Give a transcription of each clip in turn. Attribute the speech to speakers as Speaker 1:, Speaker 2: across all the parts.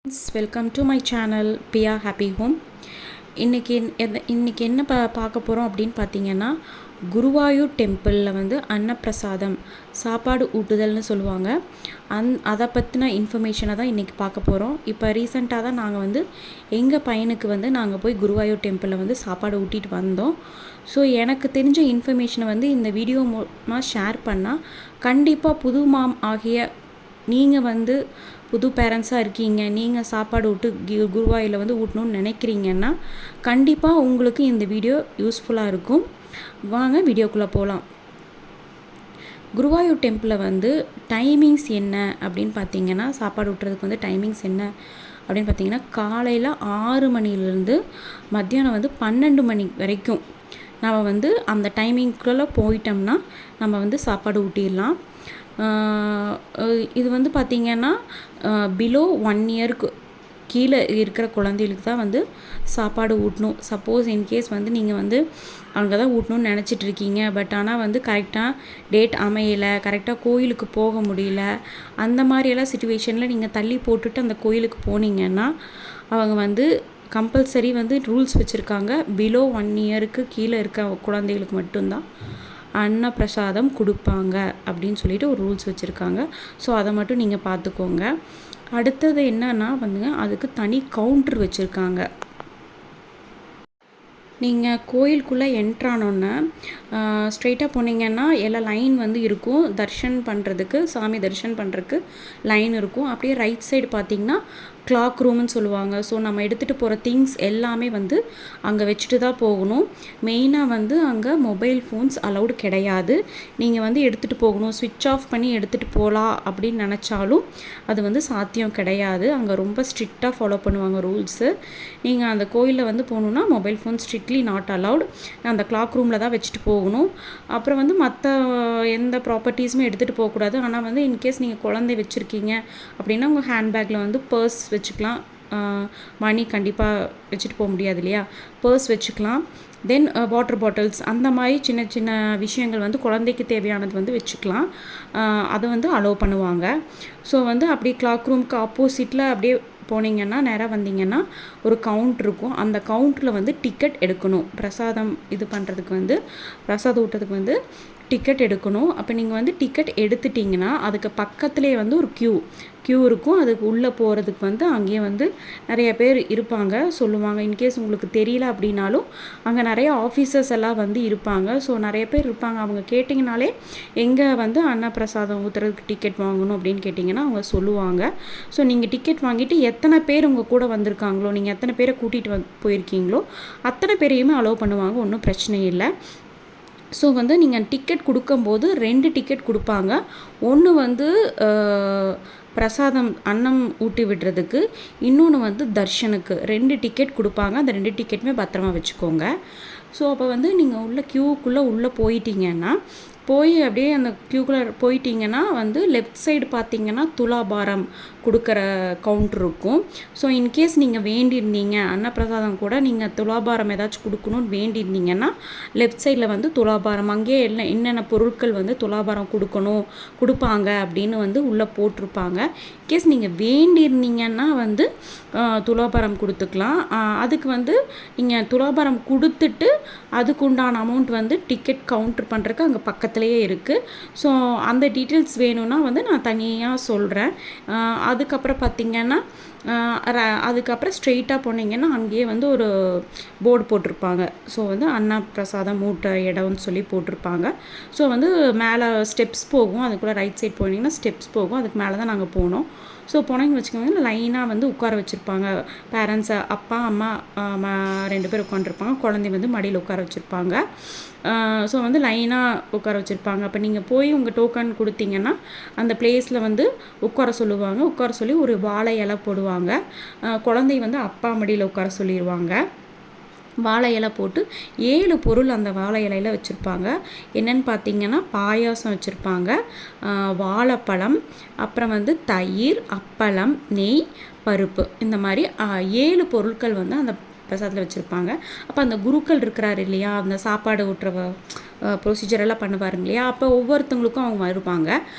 Speaker 1: Welcome to my channel Piya happy home. இன்றைக்கி என்ன பார்க்க போகிறோம் அப்படின்னு பார்த்தீங்கன்னா, குருவாயூர் டெம்பிளில் வந்து அன்னப்பிரசாதம் சாப்பாடு ஊட்டுதல்னு சொல்லுவாங்க. அதை பற்றின இன்ஃபர்மேஷனை தான் இன்றைக்கி பார்க்க போகிறோம். இப்போ ரீசெண்டாக தான் நாங்கள் வந்து எங்கள் பையனுக்கு வந்து நாங்கள் போய் குருவாயூர் டெம்பிளில் வந்து சாப்பாடு ஊட்டிகிட்டு வந்தோம். ஸோ எனக்கு தெரிஞ்ச இன்ஃபர்மேஷனை வந்து இந்த வீடியோ மூலமாக ஷேர் பண்ணால் கண்டிப்பாக புது மாம் ஆகிய நீங்கள் வந்து புது பேரண்ட்ஸாக இருக்கீங்க, நீங்கள் சாப்பாடு விட்டு குருவாயூரில் வந்து ஊட்டணும்னு நினைக்கிறீங்கன்னா கண்டிப்பாக உங்களுக்கு இந்த வீடியோ யூஸ்ஃபுல்லாக இருக்கும். வாங்க வீடியோக்குள்ளே போகலாம். குருவாயூர் டெம்பிளில் வந்து டைமிங்ஸ் என்ன அப்படின்னு பார்த்தீங்கன்னா, சாப்பாடு விட்டுறதுக்கு வந்து டைமிங்ஸ் என்ன அப்படின்னு பார்த்தீங்கன்னா, காலையில் 6 மணிலேருந்து மத்தியானம் வந்து 12 மணி வரைக்கும் நம்ம வந்து அந்த டைமிங்குள்ளே போயிட்டோம்னா நம்ம வந்து சாப்பாடு ஊட்டிடலாம். இது வந்து பார்த்திங்கன்னா பிலோ 1 இயருக்கு கீழே இருக்கிற குழந்தைகளுக்கு தான் வந்து சாப்பாடு ஊட்டணும். சப்போஸ் இன்கேஸ் வந்து நீங்கள் வந்து அங்கே தான் ஊட்டணும்னு நினச்சிட்ருக்கீங்க, பட் ஆனால் வந்து கரெக்டாக டேட் அமையலை, கரெக்டாக கோயிலுக்கு போக முடியல, அந்த மாதிரியெல்லாம் சுச்சுவேஷனில் நீங்கள் தள்ளி போட்டுட்டு அந்த கோயிலுக்கு போனீங்கன்னா அவங்க வந்து கம்பல்சரி வந்து ரூல்ஸ் வச்சுருக்காங்க. பிலோ 1 இயருக்கு கீழே இருக்க குழந்தைகளுக்கு மட்டும்தான் அன்னப்பிரசாதம் கொடுப்பாங்க அப்படின்னு சொல்லிட்டு ஒரு ரூல்ஸ் வச்சுருக்காங்க. ஸோ அதை மட்டும் நீங்கள் பார்த்துக்கோங்க. அடுத்தது என்னன்னா வந்துங்க, அதுக்கு தனி கவுண்ட்ரு வச்சுருக்காங்க. நீங்கள் கோயிலுக்குள்ளே என்ட்ரானோன்னே ஸ்ட்ரெயிட்டாக போனீங்கன்னா எல்லா லைன் வந்து இருக்கும். தர்ஷன் பண்ணுறதுக்கு, சாமி தர்ஷன் பண்ணுறதுக்கு லைன் இருக்கும். அப்படியே ரைட் சைடு பார்த்திங்கன்னா கிளாக் ரூம்னு சொல்லுவாங்க. ஸோ நம்ம எடுத்துகிட்டு போகிற திங்ஸ் எல்லாமே வந்து அங்கே வச்சுட்டு தான் போகணும். மெயினாக வந்து அங்கே மொபைல் ஃபோன்ஸ் அலௌடு கிடையாது. நீங்கள் வந்து எடுத்துகிட்டு போகணும், ஸ்விட்ச் ஆஃப் பண்ணி எடுத்துகிட்டு போகலாம் அப்படின்னு நினச்சாலும் அது வந்து சாத்தியம் கிடையாது. அங்கே ரொம்ப ஸ்ட்ரிக்டாக ஃபாலோ பண்ணுவாங்க ரூல்ஸு. நீங்கள் அந்த கோயிலில் வந்து போகணுன்னா mobile phone strictly not allowed. அந்த கிளாக் ரூமில் தான் வச்சுட்டு போகணும். அப்புறம் வந்து மற்ற எந்த ப்ராப்பர்ட்டிஸுமே எடுத்துகிட்டு போகக்கூடாது. ஆனால் வந்து இன்கேஸ் நீங்கள் குழந்தை வச்சுருக்கீங்க அப்படின்னா உங்கள் ஹேண்ட்பேக்கில் வந்து பர்ஸ் வச்சுக்கலாம். மணி கண்டிப்பாக வச்சுட்டு போக முடியாது இல்லையா, பர்ஸ் வச்சுக்கலாம். தென் வாட்டர் பாட்டில்ஸ், அந்த மாதிரி சின்ன சின்ன விஷயங்கள் வந்து குழந்தைக்கு தேவையானது வந்து வச்சுக்கலாம். அதை வந்து அலோவ் பண்ணுவாங்க. ஸோ வந்து அப்படியே கிளாக் ரூமுக்கு ஆப்போசிட்டில் அப்படியே போனீங்கன்னா நேராக வந்தீங்கன்னா ஒரு கவுண்ட் இருக்கும். அந்த கவுண்ட்டில் வந்து டிக்கெட் எடுக்கணும். பிரசாதம் இது பண்ணுறதுக்கு வந்து, பிரசாதம் ஊட்டுறதுக்கு வந்து டிக்கெட் எடுக்கணும். அப்போ நீங்கள் வந்து டிக்கெட் எடுத்துட்டிங்கன்னா அதுக்கு பக்கத்துலேயே வந்து ஒரு க்யூ இருக்கும். அதுக்கு உள்ளே போகிறதுக்கு வந்து அங்கேயே வந்து நிறைய பேர் இருப்பாங்க, சொல்லுவாங்க. இன்கேஸ் உங்களுக்கு தெரியல அப்படின்னாலும் அங்கே நிறைய ஆஃபீஸர்ஸ் எல்லாம் வந்து இருப்பாங்க. ஸோ நிறைய பேர் இருப்பாங்க. அவங்க கேட்டிங்கனாலே எங்கே வந்து அன்னப்பிரசாதம் ஊற்றுறதுக்கு டிக்கெட் வாங்கணும் அப்படின்னு கேட்டிங்கன்னா அவங்க சொல்லுவாங்க. ஸோ நீங்கள் டிக்கெட் வாங்கிட்டு எத்தனை பேர் உங்கள் கூட வந்திருக்காங்களோ, நீங்கள் எத்தனை பேரை கூட்டிகிட்டு போயிருக்கீங்களோ அத்தனை பேரையுமே அலோவ் பண்ணுவாங்க, ஒன்றும் பிரச்சனை இல்லை. ஸோ வந்து நீங்கள் டிக்கெட் கொடுக்கும்போது 2 டிக்கெட் கொடுப்பாங்க. ஒன்று வந்து பிரசாதம் அன்னம் ஊட்டி விடுறதுக்கு, இன்னொன்று வந்து தர்ஷனுக்கு 2 டிக்கெட் கொடுப்பாங்க. அந்த 2 டிக்கெட்டுமே பத்திரமா வச்சுக்கோங்க. ஸோ அப்போ வந்து நீங்கள் உள்ள க்யூக்குள்ளே உள்ளே போயிட்டீங்கன்னா, அப்படியே அந்த க்யூக்குள்ளே போயிட்டீங்கன்னா வந்து லெஃப்ட் சைடு பார்த்தீங்கன்னா துலாபாரம் கொடுக்குற கவுண்டர் இருக்கும். ஸோ இன்கேஸ் நீங்கள் வேண்டியிருந்தீங்க அன்னப்பிரசாதம் கூட நீங்கள் துலாபாரம் ஏதாச்சும் கொடுக்கணும்னு வேண்டியிருந்தீங்கன்னா லெஃப்ட் சைடில் வந்து துலாபாரம், அங்கேயே என்னென்ன பொருட்கள் வந்து துலாபாரம் கொடுப்பாங்க அப்படின்னு வந்து உள்ளே போட்டிருப்பாங்க. இன்கேஸ் நீங்கள் வேண்டியிருந்தீங்கன்னா வந்து துலாபாரம் கொடுத்துக்கலாம். அதுக்கு வந்து நீங்கள் துலாபாரம் கொடுத்துட்டு அதுக்கு உண்டான அமௌண்ட் வந்து டிக்கெட் கவுண்டர் பண்ணுறதுக்கு அங்கே பக்கத்துலேயே இருக்குது. ஸோ அந்த டீட்டெயில்ஸ் வேணும்னா வந்து நான் தனியாக சொல்கிறேன். அதுக்கப்புறம் பார்த்திங்கன்னா அதுக்கப்புறம் ஸ்ட்ரெயிட்டாக போனீங்கன்னா அங்கேயே வந்து ஒரு போர்டு போட்டிருப்பாங்க. ஸோ வந்து அன்னப்பிரசாதம் மூட்டை இடம்னு சொல்லி போட்டிருப்பாங்க. ஸோ வந்து மேலே ஸ்டெப்ஸ் போகும். அதுக்குள்ளே ரைட் சைட் போனீங்கன்னா ஸ்டெப்ஸ் போகும். அதுக்கு மேலே தான் நாங்கள் போனோம். ஸோ போனீங்கன்னு வச்சுக்கோங்க, லைனாக வந்து உட்கார வச்சுருப்பாங்க. பேரண்ட்ஸை, அப்பா அம்மா 2 பேர் உட்காந்துருப்பாங்க. குழந்தை வந்து மடியில் உட்கார வச்சுருப்பாங்க. ஸோ வந்து லைனாக உட்கார வச்சுருப்பாங்க. அப்போ நீங்கள் போய் உங்கள் டோக்கன் கொடுத்தீங்கன்னா அந்த பிளேஸில் வந்து உட்கார சொல்லுவாங்க. உட்கார சொல்லி ஒரு வாழை இலை போடுவாங்க. குழந்தை வந்து அப்பா மடியில் உட்கார சொல்லிடுவாங்க. வாழை இலை போட்டு 7 பொருள் அந்த வாழை இலையில் வச்சுருப்பாங்க. என்னென்னு பார்த்தீங்கன்னா பாயாசம் வச்சுருப்பாங்க, வாழைப்பழம், அப்புறம் வந்து தயிர், அப்பளம், நெய், பருப்பு, இந்த மாதிரி 7 பொருட்கள் வந்து அந்த பிரசாதத்தில் வச்சுருப்பாங்க. அப்போ அந்த குருக்கள் இருக்கிறாரு இல்லையா, அந்த சாப்பாடு ஊட்டுற ப்ரொசீஜர் எல்லாம் பண்ணுவாருங்க இல்லையா, அப்போ ஒவ்வொருத்தவங்களுக்கும் அவங்க வருவாங்க.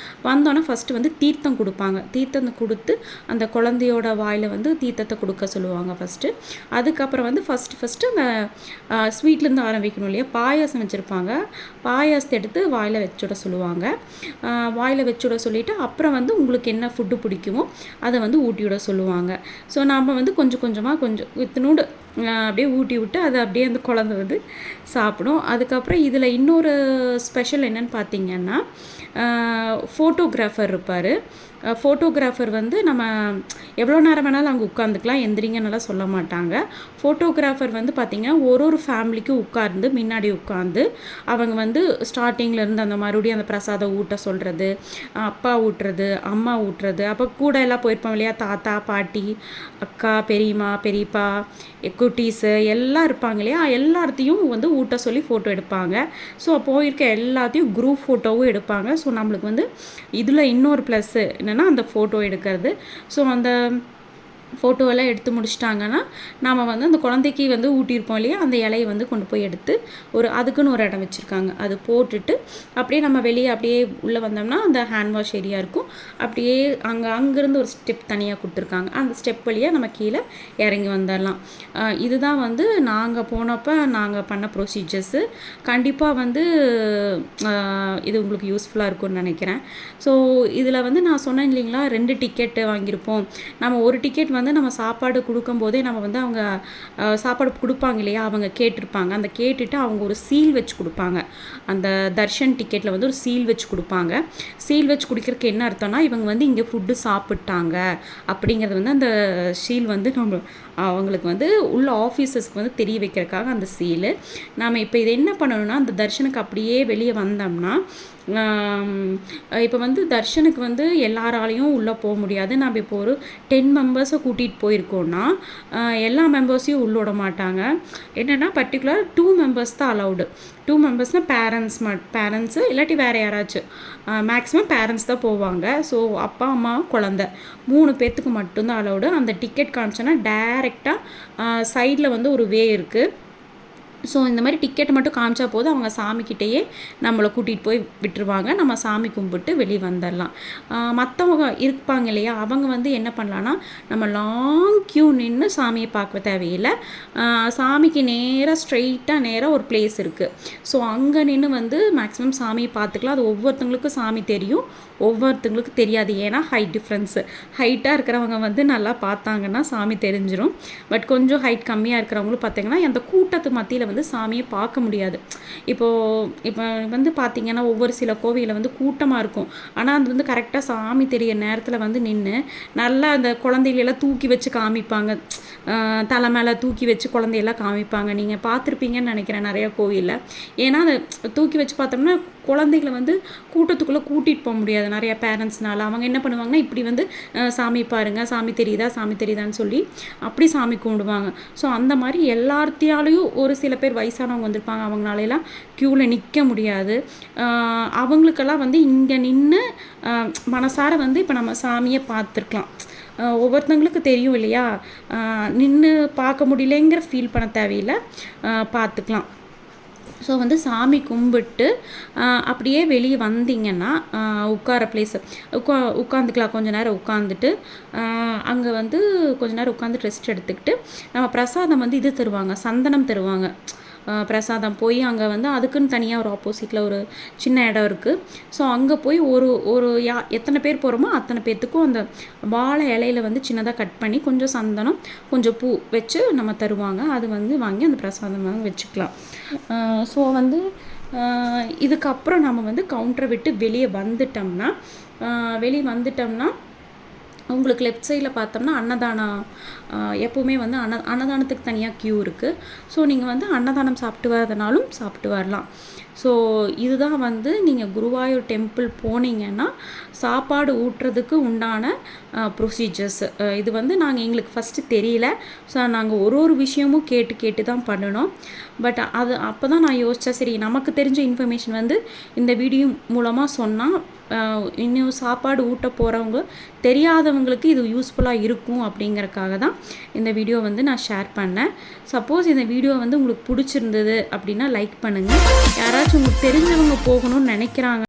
Speaker 1: வந்தோன்னே ஃபஸ்ட்டு வந்து தீர்த்தம் கொடுப்பாங்க. தீர்த்தம் கொடுத்து அந்த குழந்தையோட வாயில் வந்து தீர்த்தத்தை கொடுக்க சொல்லுவாங்க ஃபஸ்ட்டு. அதுக்கப்புறம் வந்து ஃபஸ்ட்டு அந்த ஸ்வீட்லேருந்து ஆரம்பிக்கணும் இல்லையா, பாயாசம் வச்சுருப்பாங்க. பாயாசத்தை எடுத்து வாயில் வச்சுட சொல்லுவாங்க. வாயில் வச்சுட சொல்லிவிட்டு அப்புறம் வந்து உங்களுக்கு என்ன ஃபுட்டு பிடிக்குமோ அதை வந்து ஊட்டி விட சொல்லுவாங்க. ஸோ நாம் வந்து கொஞ்சம் கொஞ்சமாக கொஞ்சம் இத்தினோடு அப்படியே ஊட்டி விட்டு அதை அப்படியே அந்த குழந்தை வந்து சாப்பிடும். அதுக்கப்புறம் இதில் இன்னொரு ஸ்பெஷல் என்னென்னு பார்த்திங்கன்னா, ஃபோட்டோகிராஃபர் இருப்பார். ஃபோட்டோகிராஃபர் வந்து நம்ம எவ்வளோ நேரம் வேணாலும் அங்கே உட்காந்துக்கலாம், எந்திரிங்கன்னெல்லாம் சொல்ல மாட்டாங்க. ஃபோட்டோகிராஃபர் வந்து பார்த்திங்கன்னா ஒரு ஃபேமிலிக்கும் உட்கார்ந்து முன்னாடி உட்காந்து அவங்க வந்து ஸ்டார்டிங்லேருந்து அந்த மறுபடியும் அந்த பிரசாதம் ஊட்ட சொல்கிறது, அப்பா ஊட்டுறது, அம்மா ஊட்டுறது, அப்போ கூட எல்லாம் போயிருப்போம் இல்லையா, தாத்தா பாட்டி அக்கா பெரியம்மா பெரியப்பா குட்டீஸு எல்லாம் இருப்பாங்க இல்லையா, எல்லாத்தையும் வந்து ஊட்ட சொல்லி ஃபோட்டோ எடுப்பாங்க. ஸோ போயிருக்க எல்லாத்தையும் குரூப் ஃபோட்டோவும் எடுப்பாங்க. ஸோ நம்மளுக்கு வந்து இதில் இன்னொரு ப்ளஸ்ஸு என்னென்னா அந்த ஃபோட்டோ எடுக்கிறது. ஸோ அந்த ஃபோட்டோவெல்லாம் எடுத்து முடிச்சிட்டாங்கன்னா நாம் வந்து அந்த குழந்தைக்கு வந்து ஊட்டியிருப்போம் இல்லையா, அந்த இலையை வந்து கொண்டு போய் எடுத்து அதுக்குன்னு ஒரு இடம் வச்சுருக்காங்க. அது போட்டுட்டு அப்படியே நம்ம வெளியே அப்படியே உள்ளே வந்தோம்னா அந்த ஹேண்ட் வாஷ் ஏரியா இருக்கும். அப்படியே அங்கேருந்து ஒரு ஸ்டெப் தனியாக கொடுத்துருக்காங்க. அந்த ஸ்டெப் வழியாக நம்ம கீழே இறங்கி வந்துடலாம். இதுதான் வந்து நாங்கள் போனப்போ நாங்கள் பண்ண ப்ரொசீஜர்ஸு. கண்டிப்பாக வந்து இது உங்களுக்கு யூஸ்ஃபுல்லாக இருக்கும்னு நினைக்கிறேன். ஸோ இதில் வந்து நான் சொன்னேன் இல்லைங்களா, 2 டிக்கெட்டு வாங்கியிருப்போம். நம்ம ஒரு டிக்கெட் வந்து நம்ம சாப்பாடு கொடுக்கும்போதே நம்ம வந்து அவங்க சாப்பாடு கொடுப்பாங்க இல்லையா, அவங்க கேட்டிருப்பாங்க. அந்த கேட்டுட்டு அவங்க ஒரு சீல் வச்சு கொடுப்பாங்க. அந்த தர்ஷன் டிக்கெட்டில் வந்து ஒரு சீல் வச்சு கொடுப்பாங்க. சீல் வச்சு குடிக்கிறதுக்கு என்ன அர்த்தம்னா, இவங்க வந்து இங்கே ஃபுட்டு சாப்பிட்டாங்க அப்படிங்கிறது வந்து அந்த சீல் வந்து நம்ம அவங்களுக்கு வந்து உள்ள ஆஃபீஸர்ஸ்க்கு வந்து தெரிய வைக்கிறதுக்காக அந்த சீலு. நாம் இப்போ இது என்ன பண்ணணும்னா, அந்த தர்ஷனுக்கு அப்படியே வெளியே வந்தோம்னா, இப்போ வந்து தர்ஷனுக்கு வந்து எல்லாராலையும் உள்ளே போக முடியாது. நம்ம இப்போ ஒரு 10 மெம்பர்ஸை கூட்டிகிட்டு போயிருக்கோன்னா எல்லா மெம்பர்ஸையும் உள்ள விட மாட்டாங்க. என்னென்னா பர்டிகுலர் 2 மெம்பர்ஸ் தான் அலவுடு. 2 மெம்பர்ஸ்னால் பேரண்ட்ஸு இல்லாட்டி வேறு யாராச்சும், மேக்ஸிமம் பேரண்ட்ஸ் தான் போவாங்க. ஸோ அப்பா அம்மா குழந்த 3 பேர்த்துக்கு மட்டும்தான் அலவுடு. அந்த டிக்கெட் காமிச்சோன்னா டைரெக்டாக சைடில் வந்து ஒரு வே இருக்குது. ஸோ இந்த மாதிரி டிக்கெட் மட்டும் காமிச்சா போதும், அவங்க சாமிக்கிட்டேயே நம்மளை கூட்டிகிட்டு போய் விட்டுருவாங்க. நம்ம சாமி கும்பிட்டு வெளியே வந்துடலாம். மற்றவங்க இருப்பாங்க இல்லையா, அவங்க வந்து என்ன பண்ணலான்னா, நம்ம லாங் க்யூ நின்று சாமியை பார்க்க தேவையில்லை. சாமிக்கு நேராக ஒரு பிளேஸ் இருக்குது. ஸோ அங்கே நின்று வந்து மேக்ஸிமம் சாமியை பார்த்துக்கலாம். அது ஒவ்வொருத்தவங்களுக்கும் சாமி தெரியும், ஒவ்வொருத்தவங்களுக்கு தெரியாது. ஏன்னா ஹைட் டிஃப்ரென்ஸு. ஹைட்டாக இருக்கிறவங்க வந்து நல்லா பார்த்தாங்கன்னா சாமி தெரிஞ்சிடும். பட் கொஞ்சம் ஹைட் கம்மியாக இருக்கிறவங்களும் பார்த்திங்கன்னா அந்த கூட்டத்து மத்தியில் வந்து சாமியை பார்க்க முடியாது. இப்போ வந்து பார்த்திங்கன்னா ஒவ்வொரு சில கோவிலில் வந்து கூட்டமாக இருக்கும். ஆனால் அது வந்து கரெக்டாக சாமி தெரிய நேரத்தில் வந்து நின்று நல்லா அந்த குழந்தைகளெல்லாம் தூக்கி வச்சு காமிப்பாங்க. தலை மேலே தூக்கி வச்சு குழந்தையெல்லாம் காமிப்பாங்க. நீங்கள் பார்த்துருப்பீங்கன்னு நினைக்கிறேன் நிறையா கோவிலில். ஏன்னா அதை தூக்கி வச்சு பார்த்தோம்னா குழந்தைகளை வந்து கூட்டத்துக்குள்ளே கூட்டிகிட்டு போக முடியாது நிறையா பேரண்ட்ஸ்னால. அவங்க என்ன பண்ணுவாங்கன்னா, இப்படி வந்து சாமி பாருங்கள், சாமி தெரியுதான்னு சொல்லி அப்படி சாமி கும்பிடுவாங்க. ஸோ அந்த மாதிரி எல்லாத்தையாலையும் ஒரு சில பேர் வயசானவங்க வந்திருப்பாங்க, அவங்களாலாம் க்யூவில் நிற்க முடியாது. அவங்களுக்கெல்லாம் வந்து இங்கே நின்று மனசார வந்து இப்போ நம்ம சாமியை பார்த்துருக்கலாம். ஒவ்வொருத்தவங்களுக்கு தெரியும் இல்லையா, நின்று பார்க்க முடியலைங்கிற ஃபீல் பண்ண தேவையில்லை, பார்த்துக்கலாம். ஸோ வந்து சாமி கும்பிட்டு அப்படியே வெளியே வந்தீங்கன்னா உட்கார பிளேஸு உட்காந்துக்கலாம். கொஞ்சம் நேரம் உட்காந்துட்டு அங்கே வந்து கொஞ்சம் நேரம் உட்காந்து ரெஸ்ட் எடுத்துக்கிட்டு நம்ம பிரசாதம் வந்து இது தருவாங்க, சந்தனம் தருவாங்க. பிரசாதம் போய் அங்கே வந்து அதுக்குன்னு தனியாக ஒரு ஆப்போசிட்டில் ஒரு சின்ன இடம் இருக்குது. ஸோ அங்கே போய் ஒரு எத்தனை பேர் போகிறோமோ அத்தனை பேர்த்துக்கும் அந்த வாழை இலையில் வந்து சின்னதாக கட் பண்ணி கொஞ்சம் சந்தனம் கொஞ்சம் பூ வச்சு நம்ம தருவாங்க. அது வந்து வாங்கி அந்த பிரசாதம் வாங்கி வச்சுக்கலாம். ஸோ வந்து இதுக்கப்புறம் நம்ம வந்து கவுண்டரை விட்டு வெளியே வந்துட்டோம்னா உங்களுக்கு லெஃப்ட் சைடில் பார்த்தோம்னா அன்னதானம், எப்போவுமே வந்து அன்னதானத்துக்கு தனியாக க்யூ இருக்குது. ஸோ நீங்கள் வந்து அன்னதானம் சாப்பிட்டு வரதுனாலும் சாப்பிட்டு வரலாம். ஸோ இதுதான் வந்து நீங்கள் குருவாயூர் டெம்பிள் போனீங்கன்னா சாப்பாடு ஊட்டுறதுக்கு உண்டான ப்ரொசீஜர்ஸ். இது வந்து எங்களுக்கு ஃபஸ்ட்டு தெரியல. ஸோ நாங்கள் ஒரு விஷயமும் கேட்டு தான் பண்ணினோம். பட் அப்போ தான் நான் யோசித்தேன், சரி நமக்கு தெரிஞ்ச இன்ஃபர்மேஷன் வந்து இந்த வீடியோ மூலமாக சொன்னால் இன்னும் சாப்பாடு ஊட்ட போகிறவங்க தெரியாதவங்களுக்கு இது யூஸ்ஃபுல்லாக இருக்கும் அப்படிங்கிறக்காக தான் இந்த வீடியோ வந்து நான் ஷேர் பண்ணேன். சப்போஸ் இந்த வீடியோ வந்து உங்களுக்கு பிடிச்சிருந்தது அப்படின்னா லைக் பண்ணுங்கள். யாராச்சும் உங்களுக்கு தெரிஞ்சவங்க போகணும்னு நினைக்கிறாங்க